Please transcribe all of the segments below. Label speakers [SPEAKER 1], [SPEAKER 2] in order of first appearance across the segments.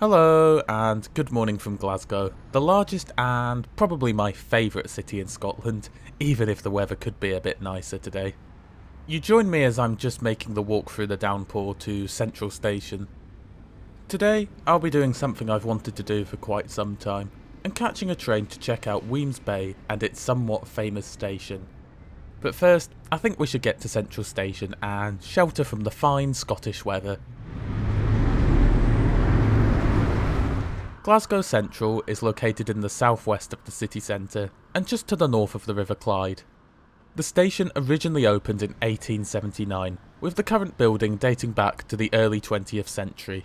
[SPEAKER 1] Hello and good morning from Glasgow, the largest and probably my favourite city in Scotland, even if the weather could be a bit nicer today. You join me as I'm just making the walk through the downpour to Central Station. Today I'll be doing something I've wanted to do for quite some time, and catching a train to check out Wemyss Bay and its somewhat famous station. But first, I think we should get to Central Station and shelter from the fine Scottish weather. Glasgow Central is located in the southwest of the city centre and just to the north of the River Clyde. The station originally opened in 1879, with the current building dating back to the early 20th century.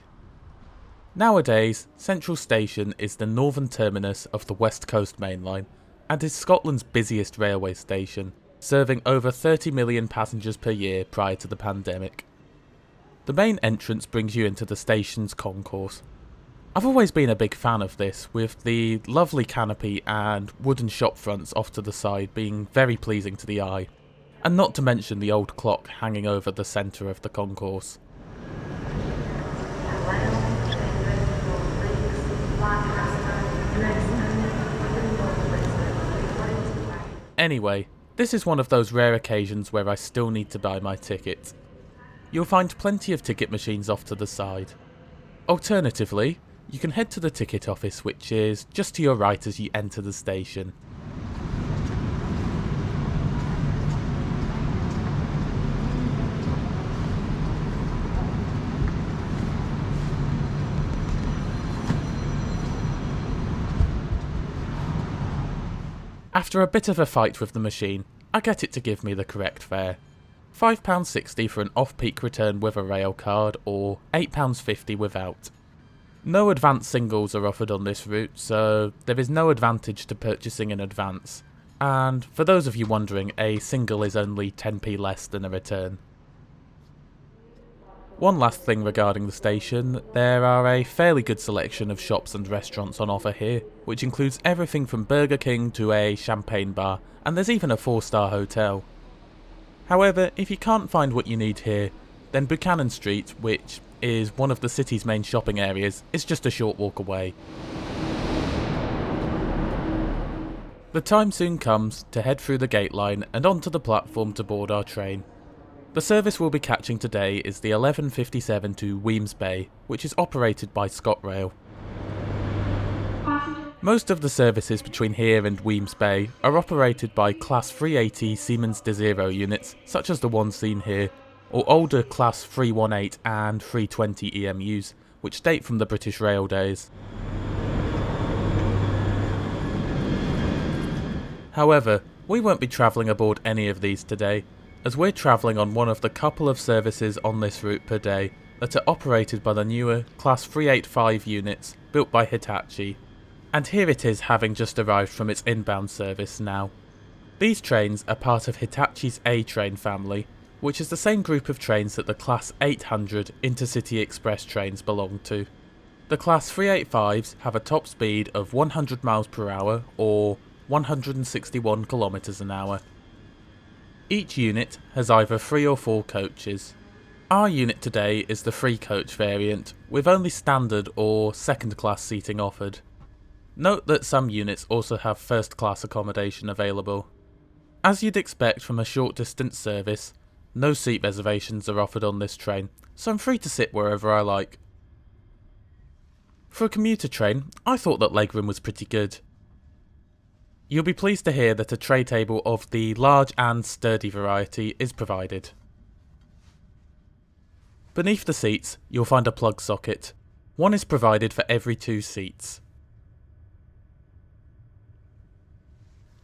[SPEAKER 1] Nowadays, Central Station is the northern terminus of the West Coast Main Line and is Scotland's busiest railway station, serving over 30 million passengers per year prior to the pandemic. The main entrance brings you into the station's concourse. I've always been a big fan of this, with the lovely canopy and wooden shop fronts off to the side being very pleasing to the eye, and not to mention the old clock hanging over the centre of the concourse. Anyway, this is one of those rare occasions where I still need to buy my ticket. You'll find plenty of ticket machines off to the side. Alternatively, you can head to the ticket office, which is just to your right as you enter the station. After a bit of a fight with the machine, I get it to give me the correct fare. £5.60 for an off-peak return with a rail card, or £8.50 without. No advance singles are offered on this route, so there is no advantage to purchasing in advance, and for those of you wondering, a single is only 10p less than a return. One last thing regarding the station, there are a fairly good selection of shops and restaurants on offer here, which includes everything from Burger King to a champagne bar, and there's even a 4-star hotel. However, if you can't find what you need here, then Buchanan Street, which is one of the city's main shopping areas, is just a short walk away. The time soon comes to head through the gate line and onto the platform to board our train. The service we'll be catching today is the 11:57 to Wemyss Bay, which is operated by ScotRail. Most of the services between here and Wemyss Bay are operated by Class 380 Siemens D0 units, such as the one seen here, or older Class 318 and 320 EMUs, which date from the British Rail days. However, we won't be travelling aboard any of these today, as we're travelling on one of the couple of services on this route per day that are operated by the newer Class 385 units built by Hitachi, and here it is having just arrived from its inbound service now. These trains are part of Hitachi's A-Train family, which is the same group of trains that the Class 800 Intercity Express trains belong to. The Class 385s have a top speed of 100 miles per hour or 161 kilometers an hour. Each unit has either 3 or 4 coaches. Our unit today is the 3-coach variant, with only standard or second class seating offered. Note that some units also have first class accommodation available. As you'd expect from a short distance service, no seat reservations are offered on this train, so I'm free to sit wherever I like. For a commuter train, I thought that legroom was pretty good. You'll be pleased to hear that a tray table of the large and sturdy variety is provided. Beneath the seats, you'll find a plug socket. One is provided for every 2 seats.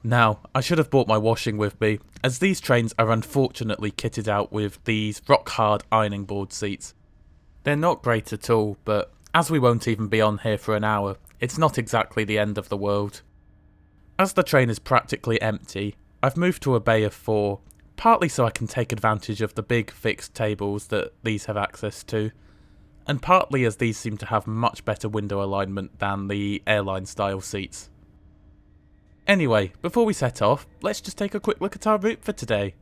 [SPEAKER 1] Now, I should have brought my washing with me, as these trains are unfortunately kitted out with these rock-hard ironing board seats. They're not great at all, but as we won't even be on here for an hour, it's not exactly the end of the world. As the train is practically empty, I've moved to a bay of 4, partly so I can take advantage of the big fixed tables that these have access to, and partly as these seem to have much better window alignment than the airline-style seats. Anyway, before we set off, let's just take a quick look at our route for today.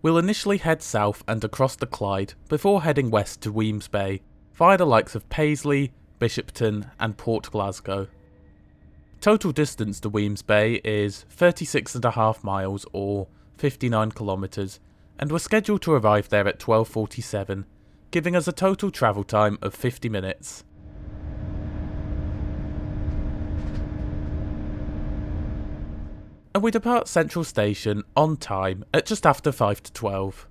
[SPEAKER 1] We'll initially head south and across the Clyde before heading west to Wemyss Bay, via the likes of Paisley, Bishopton and Port Glasgow. Total distance to Wemyss Bay is 36.5 miles or 59 kilometres, and we're scheduled to arrive there at 12:47, giving us a total travel time of 50 minutes. And we depart Central Station on time at just after 5 to 12.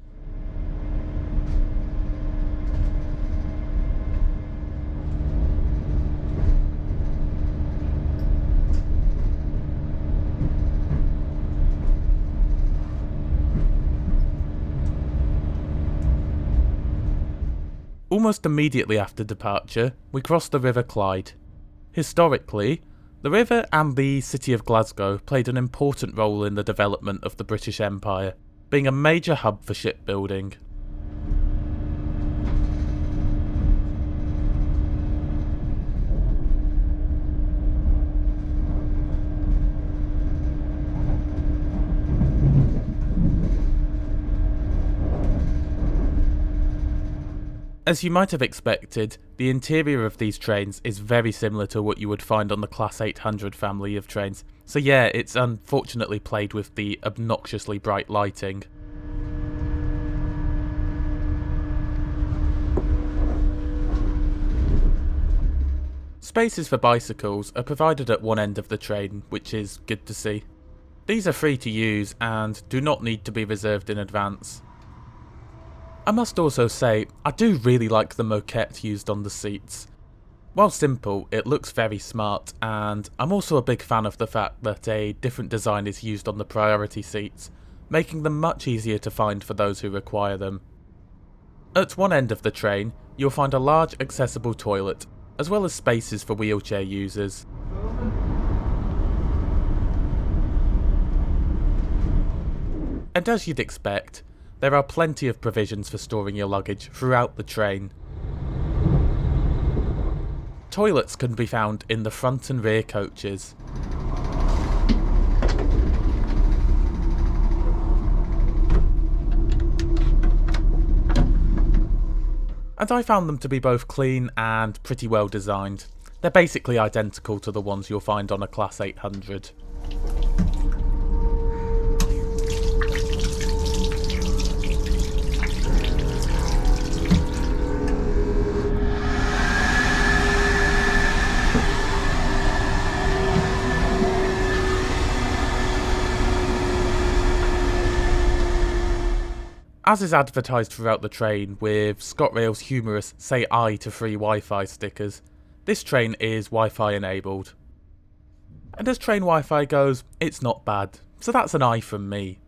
[SPEAKER 1] Almost immediately after departure, we cross the River Clyde. Historically, the river and the city of Glasgow played an important role in the development of the British Empire, being a major hub for shipbuilding. As you might have expected, the interior of these trains is very similar to what you would find on the Class 800 family of trains, so yeah, it's unfortunately played with the obnoxiously bright lighting. Spaces for bicycles are provided at one end of the train, which is good to see. These are free to use and do not need to be reserved in advance. I must also say, I do really like the moquette used on the seats. While simple, it looks very smart, and I'm also a big fan of the fact that a different design is used on the priority seats, making them much easier to find for those who require them. At one end of the train, you'll find a large accessible toilet, as well as spaces for wheelchair users. And as you'd expect, there are plenty of provisions for storing your luggage throughout the train. Toilets can be found in the front and rear coaches. And I found them to be both clean and pretty well designed. They're basically identical to the ones you'll find on a Class 800. As is advertised throughout the train with ScotRail's humorous "Say Aye to Free Wi-Fi" stickers, this train is Wi-Fi enabled. And as train Wi-Fi goes, it's not bad, so that's an aye from me.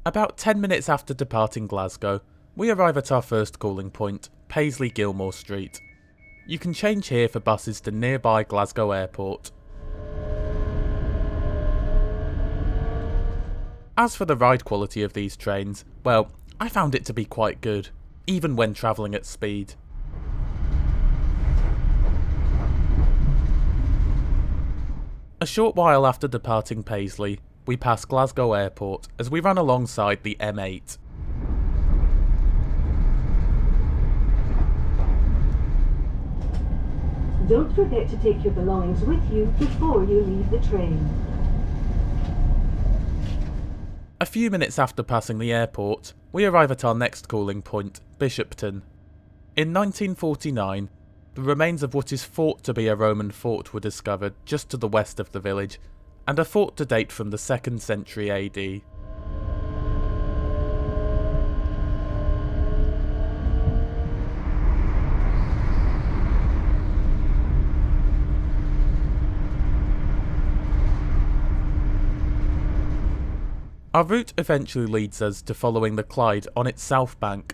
[SPEAKER 1] About 10 minutes after departing Glasgow, we arrive at our first calling point, Paisley Gilmour Street. You can change here for buses to nearby Glasgow Airport. As for the ride quality of these trains, well, I found it to be quite good, even when travelling at speed. A short while after departing Paisley, we pass Glasgow Airport as we run alongside the M8.
[SPEAKER 2] Don't forget to take your belongings with you before you leave the train.
[SPEAKER 1] A few minutes after passing the airport, we arrive at our next calling point, Bishopton. In 1949, the remains of what is thought to be a Roman fort were discovered just to the west of the village, and are thought to date from the 2nd century AD. Our route eventually leads us to following the Clyde on its south bank.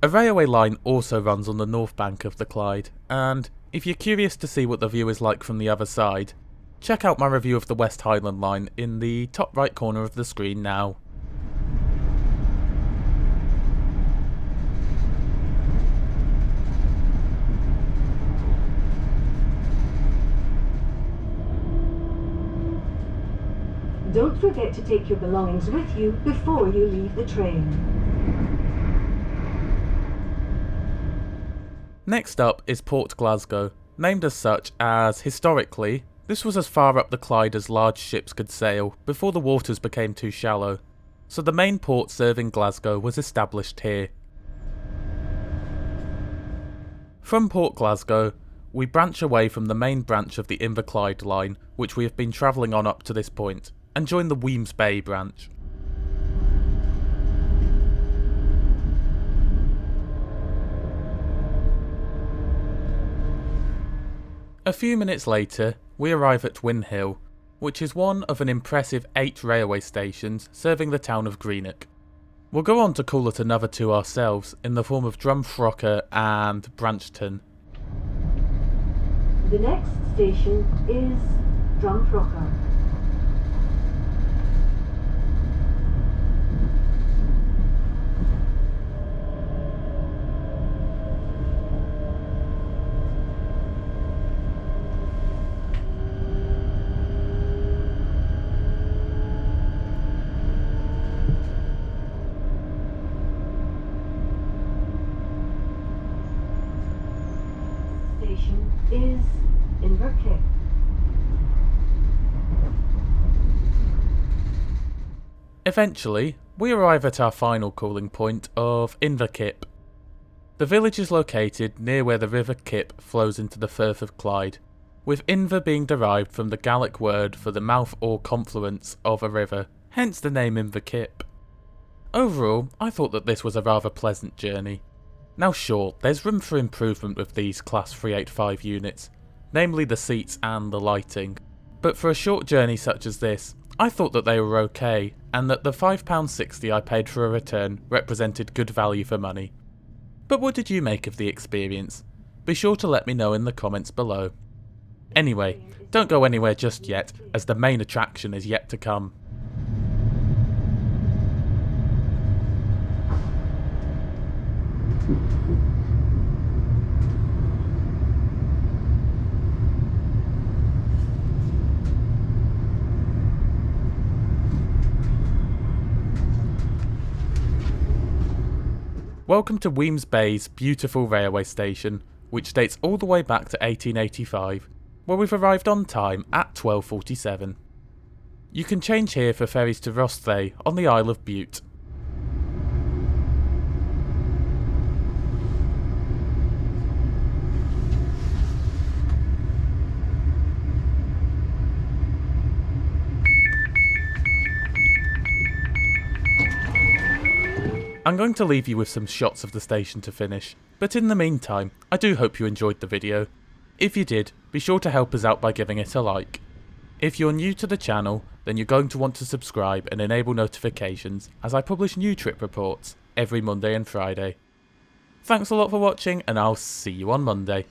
[SPEAKER 1] A railway line also runs on the north bank of the Clyde, and if you're curious to see what the view is like from the other side, check out my review of the West Highland Line in the top right corner of the screen now.
[SPEAKER 2] Don't forget to take your belongings with you before you leave the train.
[SPEAKER 1] Next up is Port Glasgow, named as such as, historically, this was as far up the Clyde as large ships could sail before the waters became too shallow, so the main port serving Glasgow was established here. From Port Glasgow, we branch away from the main branch of the Inverkip line, which we have been travelling on up to this point, and join the Wemyss Bay branch. A few minutes later, we arrive at Whinhill, which is one of an impressive 8 railway stations serving the town of Greenock. We'll go on to call it another 2 ourselves in the form of Drumfrochar and Branchton.
[SPEAKER 2] The next station is Drumfrochar. Station is Inverkip.
[SPEAKER 1] Eventually, we arrive at our final calling point of Inverkip. The village is located near where the River Kip flows into the Firth of Clyde, with Inver being derived from the Gaelic word for the mouth or confluence of a river, hence the name Inverkip. Overall, I thought that this was a rather pleasant journey. Now sure, there's room for improvement with these Class 385 units, namely the seats and the lighting, but for a short journey such as this, I thought that they were okay, and that the £5.60 I paid for a return represented good value for money. But what did you make of the experience? Be sure to let me know in the comments below. Anyway, don't go anywhere just yet, as the main attraction is yet to come. Welcome to Wemyss Bay's beautiful railway station, which dates all the way back to 1885, where we've arrived on time at 12:47. You can change here for ferries to Rothesay on the Isle of Bute. I'm going to leave you with some shots of the station to finish, but in the meantime, I do hope you enjoyed the video. If you did, be sure to help us out by giving it a like. If you're new to the channel, then you're going to want to subscribe and enable notifications as I publish new trip reports every Monday and Friday. Thanks a lot for watching, and I'll see you on Monday.